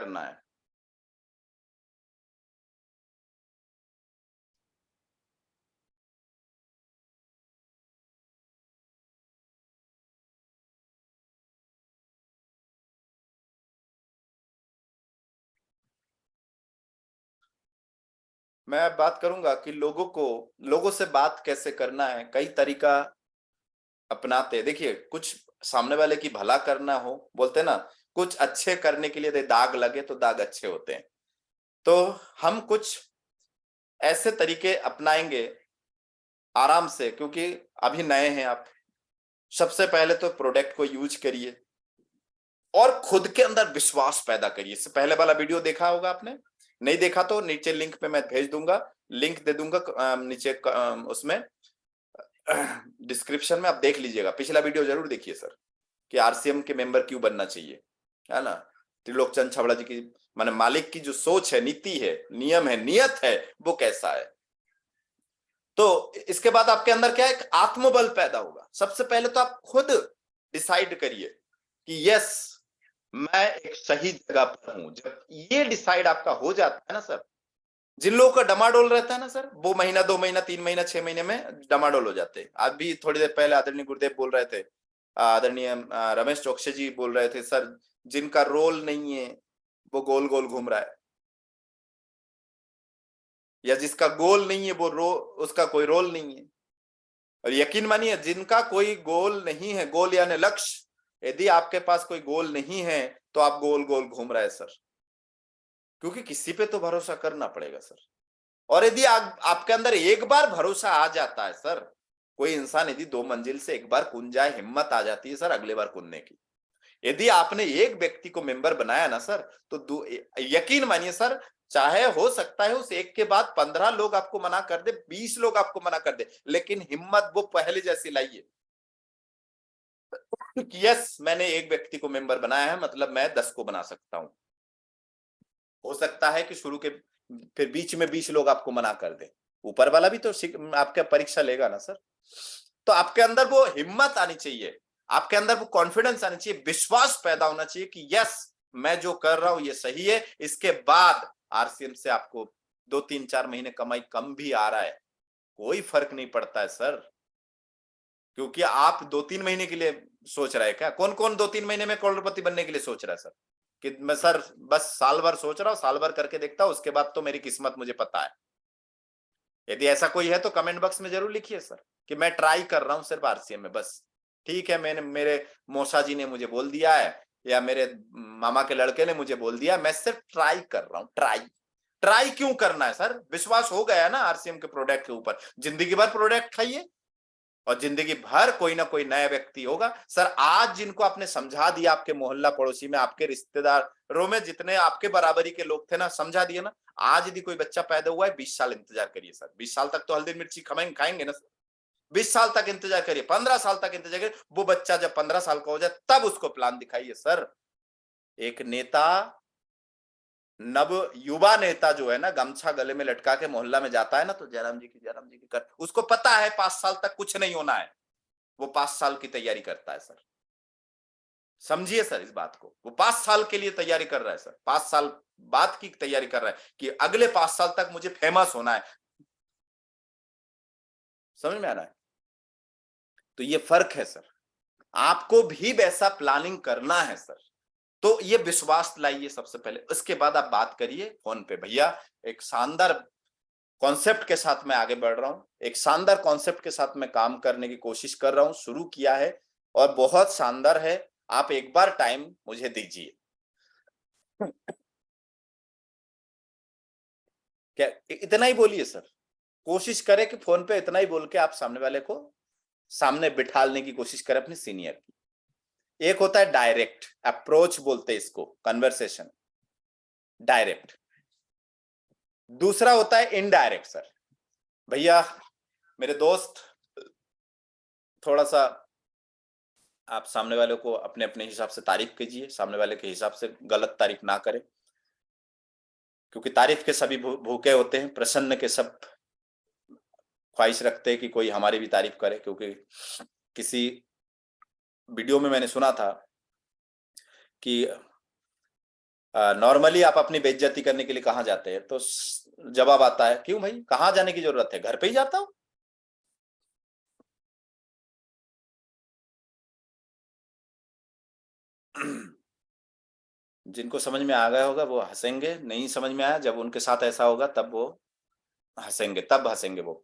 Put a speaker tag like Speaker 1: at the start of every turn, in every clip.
Speaker 1: करना है? मैं बात करूंगा कि लोगों से बात कैसे करना है। कई तरीका अपनाते हैं। देखिए, कुछ सामने वाले की भला करना हो, बोलते हैं ना, कुछ अच्छे करने के लिए यदि दाग लगे तो दाग अच्छे होते हैं। तो हम कुछ ऐसे तरीके अपनाएंगे आराम से, क्योंकि अभी नए हैं आप। सबसे पहले तो प्रोडक्ट को यूज करिए और खुद के अंदर विश्वास पैदा करिए। इससे पहले वाला वीडियो देखा होगा आपने, नहीं देखा तो नीचे लिंक पे मैं भेज दूंगा, लिंक दे दूंगा नीचे उसमें डिस्क्रिप्शन में, आप देख लीजिएगा। पिछला वीडियो जरूर देखिए सर, कि आरसीएम के मेंबर क्यों बनना चाहिए, है ना। त्रिलोक चंद छाबड़ा जी की, माने मालिक की जो सोच है, नीति है, नियम है, नियत है, वो कैसा है। तो इसके बाद आपके अंदर क्या है, एक आत्मबल पैदा होगा। सबसे पहले तो आप खुद डिसाइड करिए कि यस, मैं एक सही जगह पर हूं। जब ये डिसाइड आपका हो जाता है ना सर, जिन लोगों का डमाडोल रहता है ना सर, वो महीना, 2 महीना, 3 महीना, 6 महीने में डमाडोल हो जाते हैं। आज भी थोड़ी देर पहले आदरणीय गुरुदेव बोल रहे थे, आदरणीय रमेश चौकसी जी बोल रहे थे, सर जिनका रोल नहीं है वो गोल गोल घूम रहा है, या जिसका गोल नहीं है वो उसका कोई रोल नहीं है। और यकीन मानिए, जिनका कोई गोल नहीं है, गोल यानी लक्ष्य, यदि आपके पास कोई गोल नहीं है तो आप गोल गोल घूम रहे हैं सर। क्योंकि किसी पे तो भरोसा करना पड़ेगा सर। और यदि आपके अंदर एक बार भरोसा आ जाता है सर, कोई इंसान यदि 2 मंजिल से एक बार कूद जाए, हिम्मत आ जाती है सर अगले बार कूदने की। यदि आपने एक व्यक्ति को मेंबर बनाया ना सर, तो यकीन मानिए सर, चाहे हो सकता है उस एक के बाद 15 लोग आपको मना कर दे, 20 लोग आपको मना कर दे, लेकिन हिम्मत वो पहले जैसी लाइए। यस, मैंने एक व्यक्ति को मेंबर बनाया है, मतलब मैं 10 को बना सकता हूं। हो सकता है कि शुरू के फिर बीच में 20 लोग आपको मना कर दे, ऊपर वाला भी तो आपका परीक्षा लेगा ना सर। तो आपके अंदर वो हिम्मत आनी चाहिए, आपके अंदर वो कॉन्फिडेंस आनी चाहिए, विश्वास पैदा होना चाहिए कि यस, मैं जो कर रहा हूं ये सही है। इसके बाद आरसीएम से आपको 2, 3, 4 महीने कमाई कम भी आ रहा है, कोई फर्क नहीं पड़ता है सर। क्योंकि आप 2, 3 महीने के लिए सोच रहे हैं क्या? कौन कौन 2, 3 महीने में करोड़पति बनने के लिए सोच रहा है सर? कि मैं सर बस साल भर सोच रहा हूं, साल भर करके देखता हूं, उसके बाद तो मेरी किस्मत मुझे पता है। यदि ऐसा कोई है तो कमेंट बॉक्स में जरूर लिखिए सर, कि मैं ट्राई कर रहा हूं सिर्फ आरसीएम में बस। ठीक है, मैंने, मेरे मौसा जी ने मुझे बोल दिया है, या मेरे मामा के लड़के ने मुझे बोल दिया, मैं सिर्फ ट्राई कर रहा हूं। ट्राई ट्राई क्यों करना है सर? विश्वास हो गया ना आरसीएम के प्रोडक्ट के ऊपर, जिंदगी भर प्रोडक्ट खाइए और जिंदगी भर कोई ना कोई नया व्यक्ति होगा सर। आज जिनको आपने समझा दिया, आपके मोहल्ला पड़ोसी में, आपके रिश्तेदारों में जितने आपके बराबरी के लोग थे ना, समझा दिया ना। आज यदि कोई बच्चा पैदा हुआ है, 20 साल इंतजार करिए सर। 20 साल तक तो हल्दी मिर्ची खाएंगे ना सर। 20 साल तक इंतजार करिए, 15 साल तक इंतजार करिए। वो बच्चा जब 15 साल का हो जाए तब उसको प्लान दिखाइए सर। एक नेता, नव युवा नेता जो है ना, गमछा गले में लटका के मोहल्ला में जाता है ना, तो जयराम जी की कर, उसको पता है 5 साल तक कुछ नहीं होना है। वो 5 साल की तैयारी करता है सर। समझिए सर इस बात को, वो 5 साल के लिए तैयारी कर रहा है सर। 5 साल बाद की तैयारी कर रहा है कि अगले 5 साल तक मुझे फेमस होना है। समझ में आ रहा है? तो ये फर्क है सर। आपको भी वैसा प्लानिंग करना है सर। तो ये विश्वास लाइए सबसे पहले, उसके बाद आप बात करिए फोन पे। भैया, एक शानदार कॉन्सेप्ट के साथ मैं आगे बढ़ रहा हूं, एक शानदार कॉन्सेप्ट के साथ मैं काम करने की कोशिश कर रहा हूं, शुरू किया है और बहुत शानदार है। आप एक बार टाइम मुझे दीजिए। क्या इतना ही बोलिए सर? कोशिश करें कि फोन पे इतना ही बोल के आप सामने वाले को सामने बिठालने की कोशिश करें, अपने सीनियर की। एक होता है डायरेक्ट अप्रोच, बोलते हैं इसको, कन्वर्सेशन, डायरेक्ट। दूसरा होता है इनडायरेक्ट सर। भैया, मेरे दोस्त, थोड़ा सा आप सामने वाले को अपने अपने हिसाब से तारीफ कीजिए, सामने वाले के हिसाब से गलत तारीफ ना करें। क्योंकि तारीफ के सभी भूखे होते हैं, प्रसन्न के सब ख्वाहिश रखते हैं कि कोई हमारी भी तारीफ करे। क्योंकि किसी वीडियो में मैंने सुना था कि नॉर्मली आप अपनी बेइज्जती करने के लिए कहाँ जाते हैं? तो जवाब आता है, क्यों भाई, कहाँ जाने की जरूरत है, घर पे ही जाता हूं। जिनको समझ में आ गया होगा वो हंसेंगे, नहीं समझ में आया, जब उनके साथ ऐसा होगा तब वो हंसेंगे, तब हंसेंगे वो।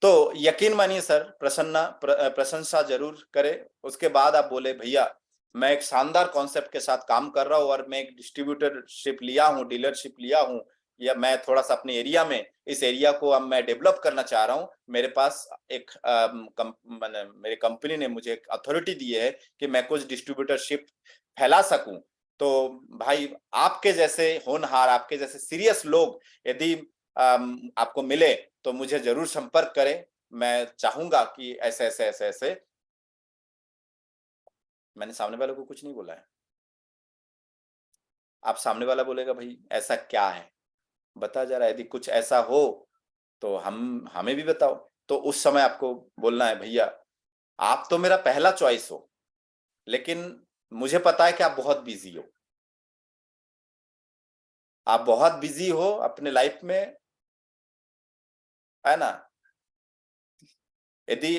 Speaker 1: तो यकीन मानिए सर, प्रशंसा जरूर करे। उसके बाद आप बोले भैया मैं एक शानदार कॉन्सेप्ट के साथ काम कर रहा हूँ और मैं एक डिस्ट्रीब्यूटरशिप लिया हूँ, डीलरशिप लिया हूँ, या मैं थोड़ा सा अपने एरिया में, इस एरिया को अब मैं डेवलप करना चाह रहा हूँ। मेरे पास एक मेरे कंपनी ने मुझे एक अथॉरिटी दी है कि मैं कुछ डिस्ट्रीब्यूटरशिप फैला सकूं। तो भाई आपके जैसे होनहार, आपके जैसे सीरियस लोग यदि आपको मिले तो मुझे जरूर संपर्क करें। मैं चाहूंगा कि ऐसे ऐसे ऐसे ऐसे। मैंने सामने वाले को कुछ नहीं बोला है। आप सामने वाला बोलेगा भाई ऐसा क्या है, बता जरा, यदि कुछ ऐसा हो तो हम हमें भी बताओ। तो उस समय आपको बोलना है भैया आप तो मेरा पहला चॉइस हो, लेकिन मुझे पता है कि आप बहुत बिजी हो, आप बहुत बिजी हो अपने लाइफ में, है ना। यदि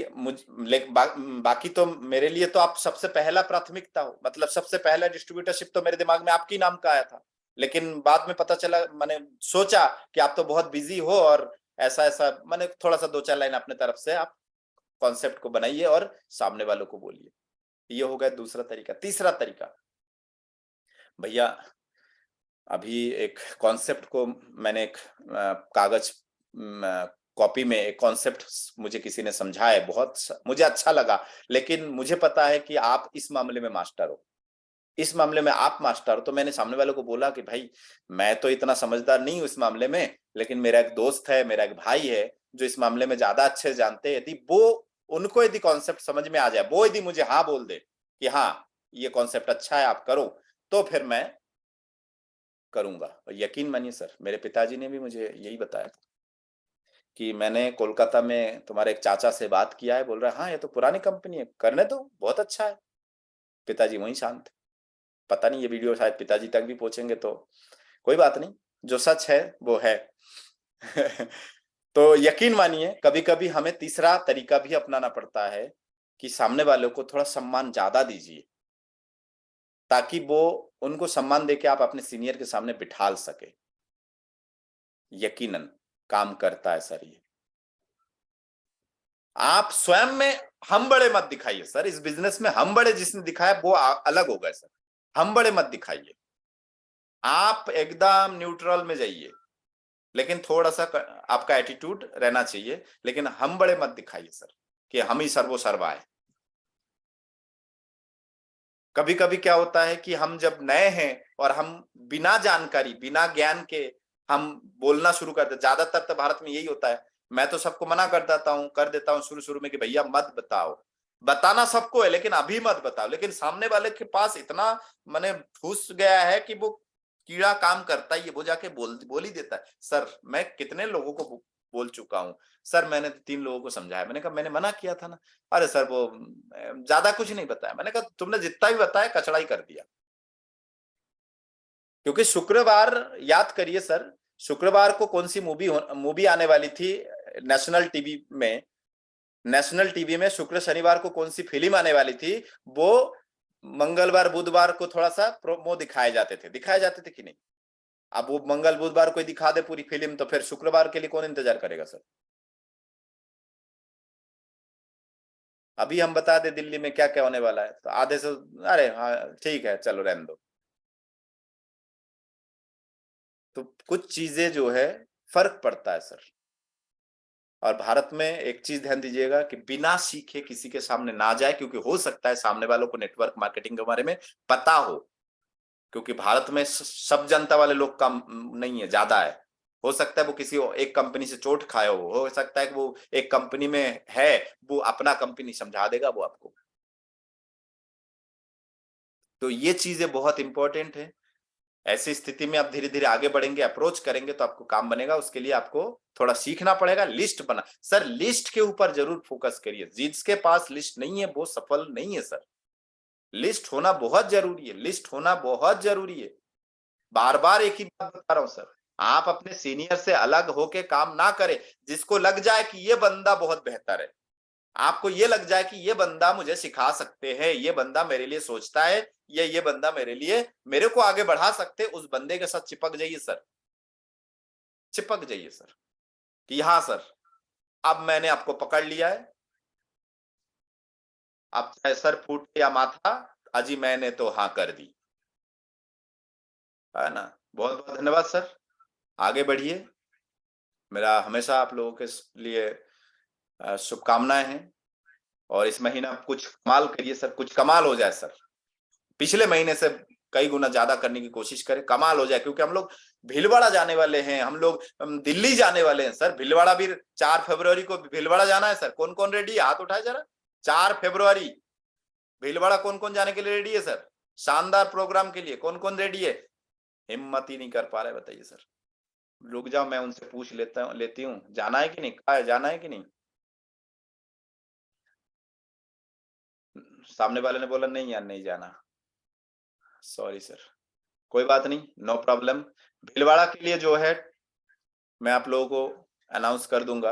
Speaker 1: बाकी तो मेरे लिए तो आप सबसे पहला प्राथमिकता हो, मतलब सबसे पहला डिस्ट्रीब्यूटरशिप तो मेरे दिमाग में आपके नाम का आया था। लेकिन बाद में पता चला, मैंने सोचा कि आप तो बहुत बिजी हो और ऐसा ऐसा, मैंने थोड़ा सा दो चार लाइन अपने तरफ से आप कॉन्सेप्ट को बनाइए और सामने वालों को बोलिए। ये हो गया दूसरा तरीका। तीसरा तरीका, भैया अभी एक कॉन्सेप्ट को मैंने एक कागज कॉपी में एक कॉन्सेप्ट मुझे किसी ने समझाया है, बहुत मुझे अच्छा लगा, लेकिन मुझे पता है कि आप इस मामले में मास्टर हो, इस मामले में आप मास्टर हो। तो मैंने सामने वालों को बोला कि भाई मैं तो इतना समझदार नहीं हूं इस मामले में, लेकिन मेरा एक दोस्त है, मेरा एक भाई है जो इस मामले में ज्यादा अच्छे जानते हैं। यदि वो, उनको यदि कॉन्सेप्ट समझ में आ जाए, वो यदि मुझे हाँ बोल दे कि हाँ ये कॉन्सेप्ट अच्छा है आप करो, तो फिर मैं करूंगा। और यकीन मानिए सर, मेरे पिताजी ने भी मुझे यही बताया था कि मैंने कोलकाता में तुम्हारे एक चाचा से बात किया है, बोल रहा है हाँ ये तो पुरानी कंपनी है, करने दो, बहुत अच्छा है। पिताजी वहीं शांत थे। पता नहीं ये वीडियो शायद पिताजी तक भी पहुंचेंगे, तो कोई बात नहीं, जो सच है वो है। तो यकीन मानिए कभी कभी हमें तीसरा तरीका भी अपनाना पड़ता है कि सामने वालों को थोड़ा सम्मान ज्यादा दीजिए, ताकि वो, उनको सम्मान देके आप अपने सीनियर के सामने बिठाल सके। यकीनन काम करता है सर ये। आप स्वयं में हम बड़े मत दिखाइए सर, इस बिजनेस में हम बड़े जिसने दिखाया वो अलग हो गए सर। हम बड़े मत दिखाइए, आप एकदम न्यूट्रल में जाइए, लेकिन थोड़ा सा आपका एटीट्यूड रहना चाहिए, लेकिन हम बड़े मत दिखाइए सर कि हम ही सर्वो सर्वा है। कभी कभी क्या होता है कि हम जब नए हैं और हम बिना जानकारी, बिना ज्ञान के हम बोलना शुरू कर देते, ज्यादातर तो भारत में यही होता है। मैं तो सबको मना कर देता हूँ शुरू शुरू में कि भैया मत बताओ, बताना सबको है लेकिन अभी मत बताओ। लेकिन सामने वाले के पास इतना मैंने घुस गया है कि वो कीड़ा काम करता ही है, वो जाके बोल ही देता है। सर मैं कितने लोगों को बोल चुका हूँ सर, मैंने 3 लोगों को समझाया, मैंने कहा मैंने मना किया था ना। अरे सर वो ज्यादा कुछ नहीं बताया। मैंने कहा तुमने जितना भी बताया कचड़ा ही कर दिया। क्योंकि शुक्रवार, याद करिए सर, शुक्रवार को कौन सी मूवी आने वाली थी नेशनल टीवी में, नेशनल टीवी में शुक्र शनिवार को कौन सी फिल्म आने वाली थी, वो मंगलवार बुधवार को थोड़ा सा प्रोमो दिखाए जाते थे कि नहीं। अब वो मंगल बुधवार को दिखा दे पूरी फिल्म, तो फिर शुक्रवार के लिए कौन इंतजार करेगा सर। अभी हम बता दे दिल्ली में क्या क्या होने वाला है तो आधे से, अरे हाँ ठीक है चलो रहने दो। तो कुछ चीजें जो है फर्क पड़ता है सर। और भारत में एक चीज ध्यान दीजिएगा कि बिना सीखे किसी के सामने ना जाए, क्योंकि हो सकता है सामने वालों को नेटवर्क मार्केटिंग के बारे में पता हो, क्योंकि भारत में सब जनता वाले लोग कम नहीं है, ज्यादा है। हो सकता है वो किसी एक कंपनी से चोट खाए हो सकता है कि वो एक कंपनी में है, वो अपना कंपनी समझा देगा वो आपको। तो ये चीजें बहुत इंपॉर्टेंट है। ऐसी स्थिति में आप धीरे धीरे आगे बढ़ेंगे, अप्रोच करेंगे तो आपको काम बनेगा। उसके लिए आपको थोड़ा सीखना पड़ेगा। लिस्ट बना सर, लिस्ट के ऊपर जरूर फोकस करिए। जिसके पास लिस्ट नहीं है वो सफल नहीं है सर। लिस्ट होना बहुत जरूरी है, लिस्ट होना बहुत जरूरी है। बार बार एक ही बात बता रहा हूं सर, आप अपने सीनियर से अलग होके काम ना करें। जिसको लग जाए कि ये बंदा बहुत बेहतर है, आपको ये लग जाए कि ये बंदा मुझे सिखा सकते हैं, ये बंदा मेरे लिए सोचता है, ये बंदा मेरे लिए मेरे को आगे बढ़ा सकते, उस बंदे के साथ चिपक जाइए सर, चिपक जाइए सर, कि हाँ सर अब मैंने आपको पकड़ लिया है, अब चाहे सर फूटे या माथा, अजी मैंने तो हाँ कर दी, है ना। बहुत बहुत धन्यवाद सर, आगे बढ़िए। मेरा हमेशा आप लोगों के लिए शुभकामनाएं हैं, और इस महीना कुछ कमाल करिए सर, कुछ कमाल हो जाए सर, पिछले महीने से कई गुना ज्यादा करने की कोशिश करें, कमाल हो जाए, क्योंकि हम लोग भीलवाड़ा जाने वाले हैं, हम लोग दिल्ली जाने वाले हैं सर। भीलवाड़ा भी 4 फरवरी को भीलवाड़ा जाना है सर। कौन कौन रेडी है, हाथ उठाए जरा। 4 फरवरी भीलवाड़ा कौन कौन जाने के लिए रेडी है सर? शानदार प्रोग्राम के लिए कौन कौन रेडी है? हिम्मत ही नहीं कर पा रहे, बताइए सर। रुक जाओ, मैं उनसे पूछ लेती हूँ, जाना है कि नहीं, कहा है जाना है कि नहीं। सामने वाले ने बोला नहीं यार नहीं जाना, सॉरी सर, कोई बात नहीं, नो प्रॉब्लम। भीलवाड़ा के लिए जो है मैं आप लोगों को अनाउंस कर दूंगा।